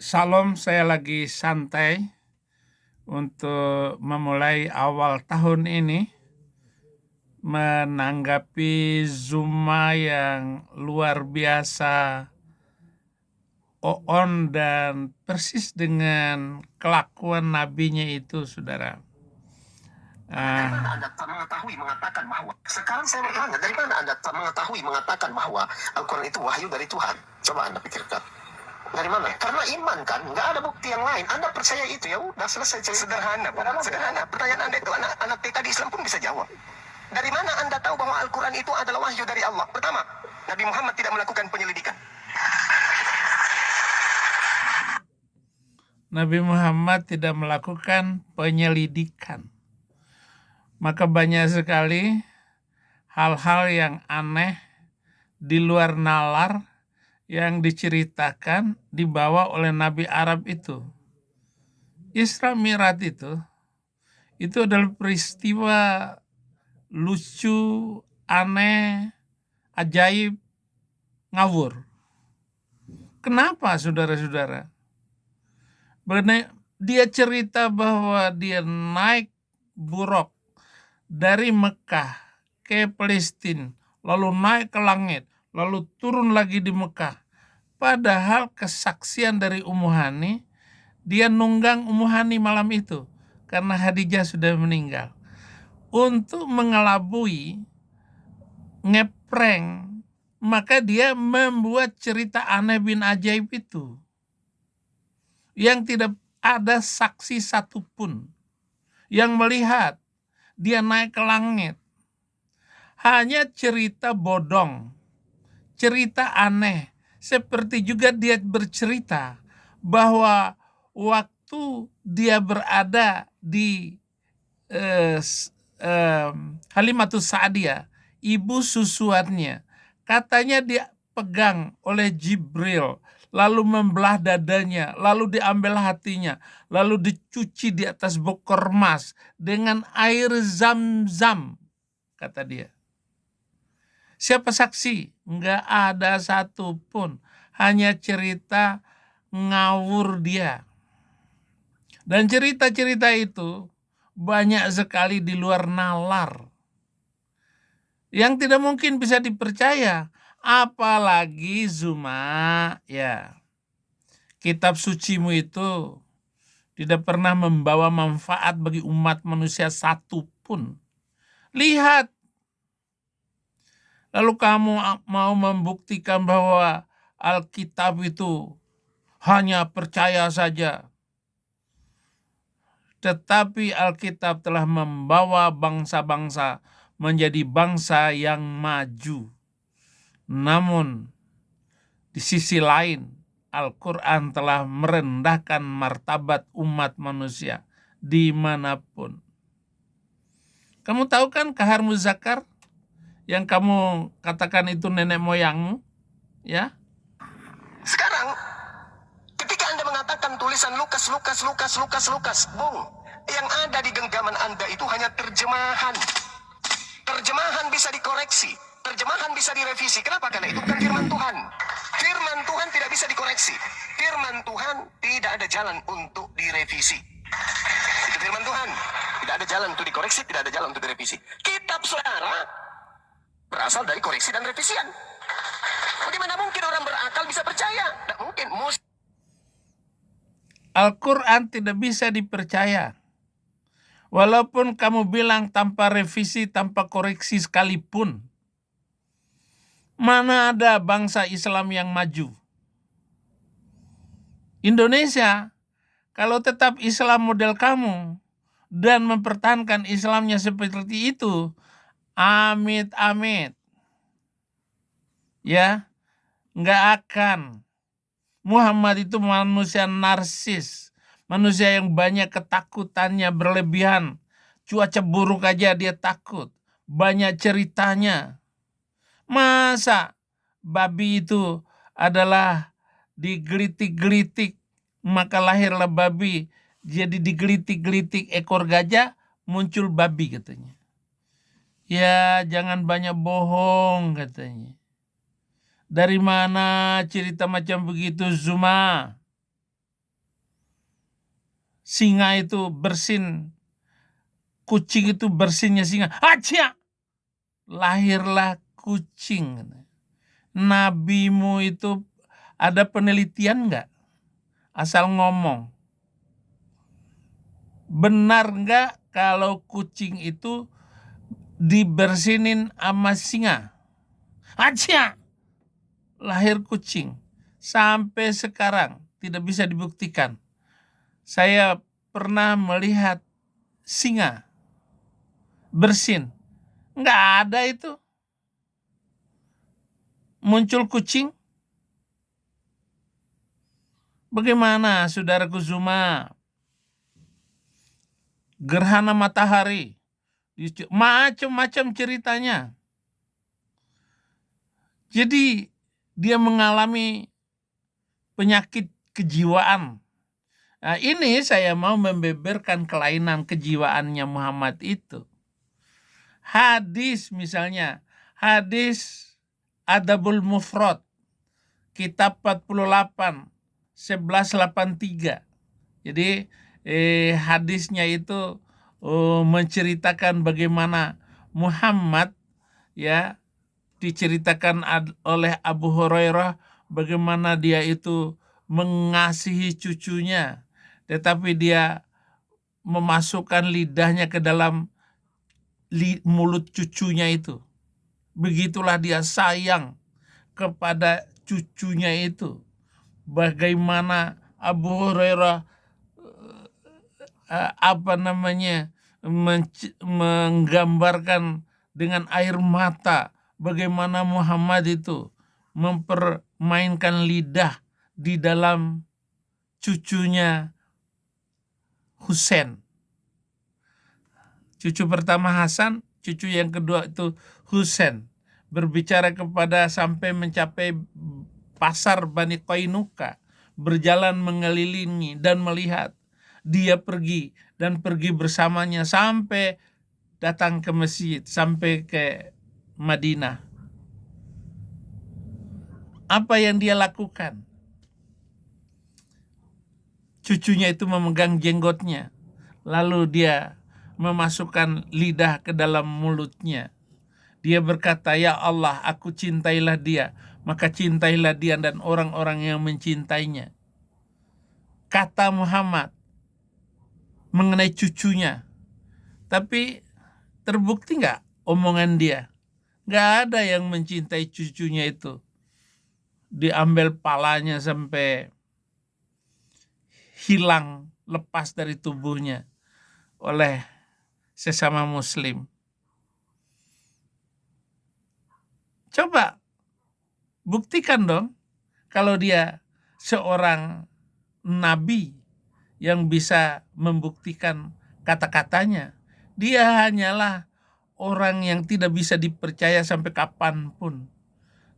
Salam, saya lagi santai untuk memulai awal tahun ini menanggapi Zuma yang luar biasa on dan persis dengan kelakuan nabinya itu, saudara. Dari mana Anda mengetahui mengatakan bahwa sekarang saya bertanya, dari mana Anda mengetahui mengatakan bahwa Al-Quran itu wahyu dari Tuhan? Coba Anda pikirkan. Dari mana? Karena iman kan, nggak ada bukti yang lain. Anda percaya itu, ya udah selesai. Sederhana, Pak. Sederhana. Pertanyaan Anda itu anak TK di Islam pun bisa jawab. Dari mana Anda tahu bahwa Al-Quran itu adalah wahyu dari Allah? Pertama, Nabi Muhammad tidak melakukan penyelidikan. Nabi Muhammad tidak melakukan penyelidikan. Maka banyak sekali hal-hal yang aneh di luar nalar yang diceritakan dibawa oleh Nabi Arab itu. Isra Mi'raj itu adalah peristiwa lucu, aneh, ajaib, ngawur. Kenapa, saudara-saudara? Dia cerita bahwa dia naik buruk dari Mekah ke Palestina, lalu naik ke langit, lalu turun lagi di Mekah. Padahal kesaksian dari Ummu Hani, dia nunggang Ummu Hani malam itu karena Khadijah sudah meninggal. Untuk mengelabui, ngeprank, maka dia membuat cerita aneh bin ajaib itu yang tidak ada saksi satupun yang melihat dia naik ke langit. Hanya cerita bodong, cerita aneh. Seperti juga dia bercerita bahwa waktu dia berada di Halimatus Sa'diyah, ibu susuannya, katanya dia pegang oleh Jibril, lalu membelah dadanya, lalu diambil hatinya, lalu dicuci di atas bokor emas dengan air zam-zam, kata dia. Siapa saksi? Nggak ada satupun. Hanya cerita ngawur dia. Dan cerita-cerita itu banyak sekali di luar nalar. Yang tidak mungkin bisa dipercaya. Apalagi Zuma, ya. Kitab sucimu itu tidak pernah membawa manfaat bagi umat manusia satupun. Lihat. Lalu kamu mau membuktikan bahwa Alkitab itu hanya percaya saja. Tetapi Alkitab telah membawa bangsa-bangsa menjadi bangsa yang maju. Namun, di sisi lain, Al-Quran telah merendahkan martabat umat manusia dimanapun. Kamu tahu kan Kahar Muzakar? Yang kamu katakan itu nenek moyangmu, ya? Sekarang, ketika Anda mengatakan tulisan Lukas, Bung, yang ada di genggaman Anda itu hanya terjemahan. Terjemahan bisa dikoreksi, terjemahan bisa direvisi. Kenapa? Karena itu bukan firman Tuhan. Firman Tuhan tidak bisa dikoreksi. Firman Tuhan tidak ada jalan untuk direvisi. Itu firman Tuhan. Tidak ada jalan untuk dikoreksi, tidak ada jalan untuk direvisi. Kitab saudara berasal dari koreksi dan revisian. Bagaimana mungkin orang berakal bisa percaya? Tidak mungkin. Al-Quran tidak bisa dipercaya. Walaupun kamu bilang tanpa revisi, tanpa koreksi sekalipun. Mana ada bangsa Islam yang maju? Indonesia, kalau tetap Islam model kamu dan mempertahankan Islamnya seperti itu, amit-amit. Ya, nggak akan. Muhammad itu manusia narsis, manusia yang banyak ketakutannya berlebihan. Cuaca buruk aja dia takut, banyak ceritanya. Masa babi itu adalah digelitik-gelitik, maka lahirlah babi. Jadi digelitik-gelitik ekor gajah, muncul babi katanya. Ya, jangan banyak bohong katanya. Dari mana cerita macam begitu, Zuma? singa itu bersin, kucing itu bersinnya singa. Acia! Lahirlah kucing. Nabimu itu ada penelitian nggak? Asal ngomong. Benar nggak kalau kucing itu dibersinin sama singa? Acia! Lahir kucing. Sampai sekarang tidak bisa dibuktikan. Saya pernah melihat singa bersin. Nggak ada itu. Muncul kucing. Bagaimana saudaraku Zuma? Gerhana matahari. Macam-macam ceritanya. Jadi dia mengalami penyakit kejiwaan. Nah, ini saya mau membeberkan kelainan kejiwaannya Muhammad itu. Hadis misalnya, hadis Adabul Mufrad, kitab 48, 1183. Jadi hadisnya itu menceritakan bagaimana Muhammad, ya, diceritakan oleh Abu Hurairah bagaimana dia itu mengasihi cucunya, tetapi dia memasukkan lidahnya ke dalam mulut cucunya itu. Begitulah dia sayang kepada cucunya itu. Bagaimana Abu Hurairah menggambarkan dengan air mata bagaimana Muhammad itu mempermainkan lidah di dalam cucunya Husain. Cucu pertama Hasan, cucu yang kedua itu Husain. Berbicara kepada sampai mencapai pasar Bani Qainuqa, berjalan mengelilingi dan melihat. Dia pergi dan pergi bersamanya sampai datang ke masjid, sampai ke Madinah. Apa yang dia lakukan? Cucunya itu memegang jenggotnya, lalu dia memasukkan lidah ke dalam mulutnya. Dia berkata, "Ya Allah, aku cintailah dia, maka cintailah dia dan orang-orang yang mencintainya." Kata Muhammad mengenai cucunya. Tapi terbukti nggak omongan dia? Nggak ada yang mencintai cucunya itu. Diambil palanya sampai hilang, lepas dari tubuhnya oleh sesama muslim. Coba buktikan dong kalau dia seorang nabi yang bisa membuktikan kata-katanya. Dia hanyalah orang yang tidak bisa dipercaya sampai kapanpun.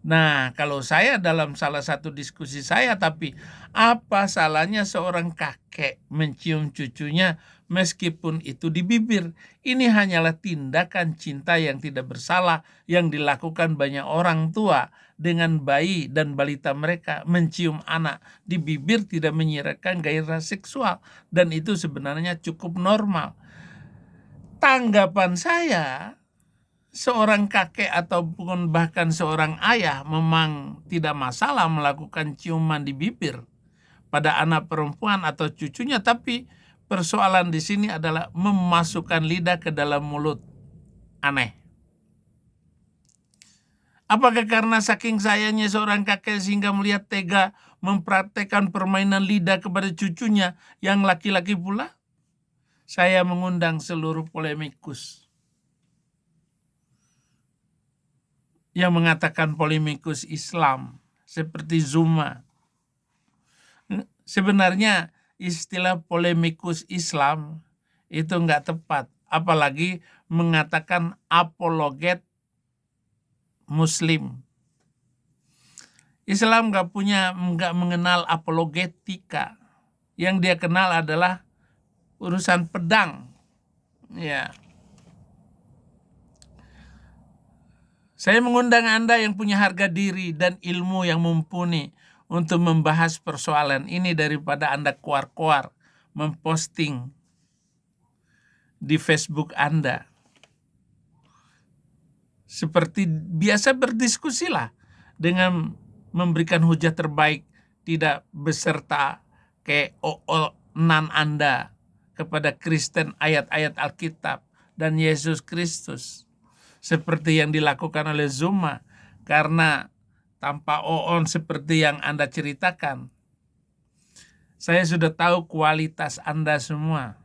Nah, kalau saya dalam salah satu diskusi saya, tapi apa salahnya seorang kakek mencium cucunya meskipun itu di bibir? Ini hanyalah tindakan cinta yang tidak bersalah yang dilakukan banyak orang tua dengan bayi dan balita mereka. Mencium anak di bibir tidak menyiratkan gairah seksual, dan itu sebenarnya cukup normal. Tanggapan saya, seorang kakek ataupun bahkan seorang ayah memang tidak masalah melakukan ciuman di bibir pada anak perempuan atau cucunya, tapi persoalan di sini adalah memasukkan lidah ke dalam mulut. Aneh. Apakah karena saking sayangnya seorang kakek sehingga melihat tega mempraktekkan permainan lidah kepada cucunya yang laki-laki pula? Saya mengundang seluruh polemikus yang mengatakan polemikus Islam seperti Zuma. Sebenarnya istilah polemikus Islam itu nggak tepat, apalagi mengatakan apologet Muslim. Islam nggak mengenal apologetika. Yang dia kenal adalah urusan pedang. Ya. Saya mengundang Anda yang punya harga diri dan ilmu yang mumpuni untuk membahas persoalan ini daripada Anda kuar-kuar memposting di Facebook Anda. Seperti biasa berdiskusilah dengan memberikan hujah terbaik, tidak beserta keonan Anda kepada Kristen, ayat-ayat Alkitab dan Yesus Kristus. Seperti yang dilakukan oleh Zuma, karena tanpa oon seperti yang Anda ceritakan. Saya sudah tahu kualitas Anda semua.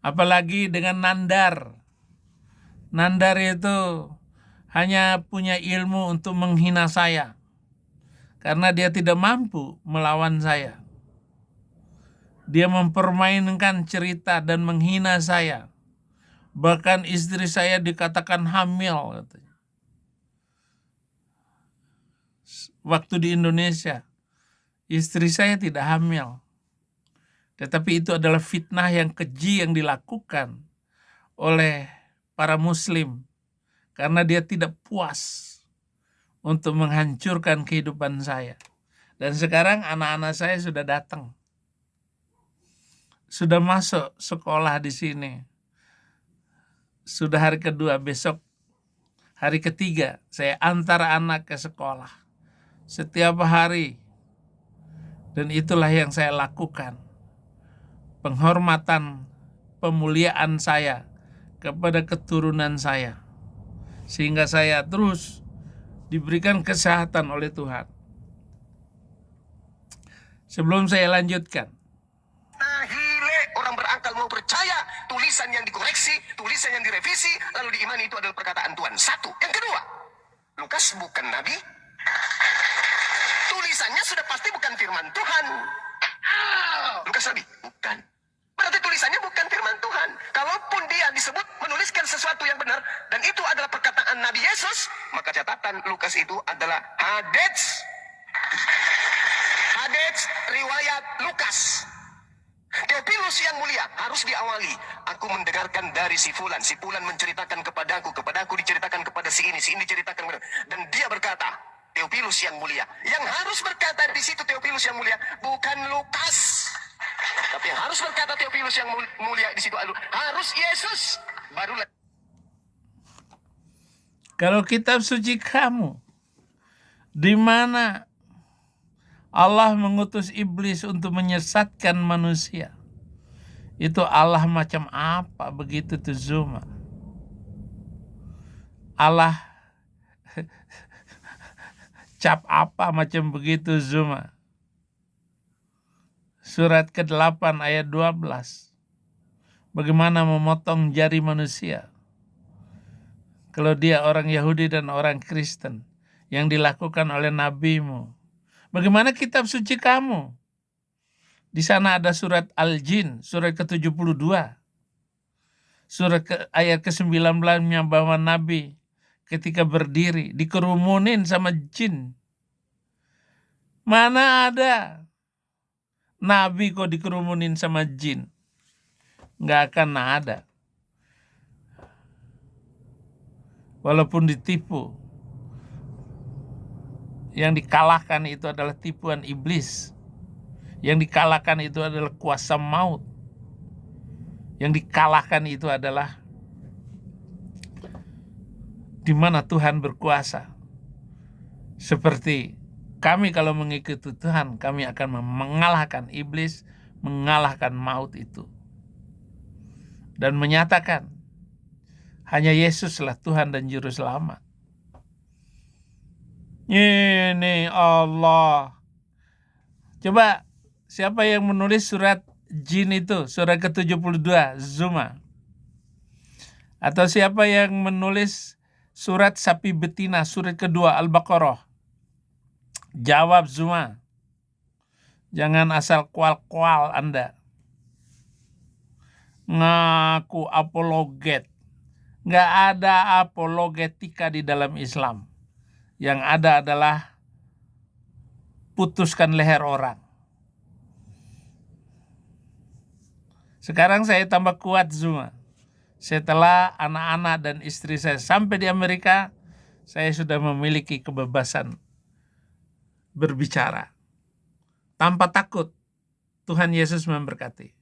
Apalagi dengan Nandar. Nandar itu hanya punya ilmu untuk menghina saya. Karena dia tidak mampu melawan saya. Dia mempermainkan cerita dan menghina saya. Bahkan istri saya dikatakan hamil, katanya. Waktu di Indonesia, istri saya tidak hamil. Tetapi itu adalah fitnah yang keji yang dilakukan oleh para Muslim. Karena dia tidak puas untuk menghancurkan kehidupan saya. Dan sekarang anak-anak saya sudah datang. Sudah masuk sekolah di sini. Sudah hari kedua, besok hari ketiga saya antar anak ke sekolah. Setiap hari. Dan itulah yang saya lakukan. Penghormatan, pemuliaan saya kepada keturunan saya. Sehingga saya terus diberikan kesehatan oleh Tuhan. Sebelum saya lanjutkan. Nahile, orang berakal mau percaya tulisan yang dikoreksi, tulisan yang direvisi, lalu diimani itu adalah perkataan Tuhan. Satu. Yang kedua, Lukas bukan nabi. Tulisannya sudah pasti bukan firman Tuhan. Lukas nabi? Bukan. Berarti tulisannya bukan firman Tuhan. Kalaupun dia disebut menuliskan sesuatu yang benar, dan itu adalah perkataan Nabi Yesus, maka catatan Lukas itu adalah hadits. Hadits riwayat Lukas. Theophilus yang mulia harus diawali. Aku mendengarkan dari si Fulan menceritakan kepadaku diceritakan kepada si ini diceritakan kepada. Dan dia berkata, Theophilus yang mulia. Yang harus berkata di situ Theophilus yang mulia, bukan Lukas. Tapi yang harus berkata Theophilus yang mulia di situ harus Yesus. Barulah. Kalau kitab suci kamu, di mana Allah mengutus iblis untuk menyesatkan manusia, itu Allah macam apa begitu tuh Zuma? Allah cap apa macam begitu Zuma? Surat ke-8 ayat 12. Bagaimana memotong jari manusia. Kalau dia orang Yahudi dan orang Kristen. Yang dilakukan oleh nabimu. Bagaimana kitab suci kamu? Di sana ada surat Al-Jin, surat ke-72. Ayat ke-19 bahwa Nabi ketika berdiri dikerumunin sama jin. Mana ada Nabi kok dikerumunin sama jin? Nggak akan ada. Walaupun ditipu. Yang dikalahkan itu adalah tipuan iblis. Yang dikalahkan itu adalah kuasa maut. Yang dikalahkan itu adalah di mana Tuhan berkuasa. Seperti kami kalau mengikuti Tuhan, kami akan mengalahkan iblis, mengalahkan maut itu. Dan menyatakan, hanya Yesuslah Tuhan dan Juru Selamat. Ini Allah. Coba, siapa yang menulis surat jin itu, surat ke-72, Zuma? Atau siapa yang menulis surat sapi betina, surat kedua, Al-Baqarah? Jawab Zuma. Jangan asal kual-kual Anda. Ngaku apologet. Nggak ada apologetika di dalam Islam. Yang ada adalah putuskan leher orang. Sekarang saya tambah kuat Zuma. Setelah anak-anak dan istri saya sampai di Amerika, saya sudah memiliki kebebasan berbicara tanpa takut. Tuhan Yesus memberkati.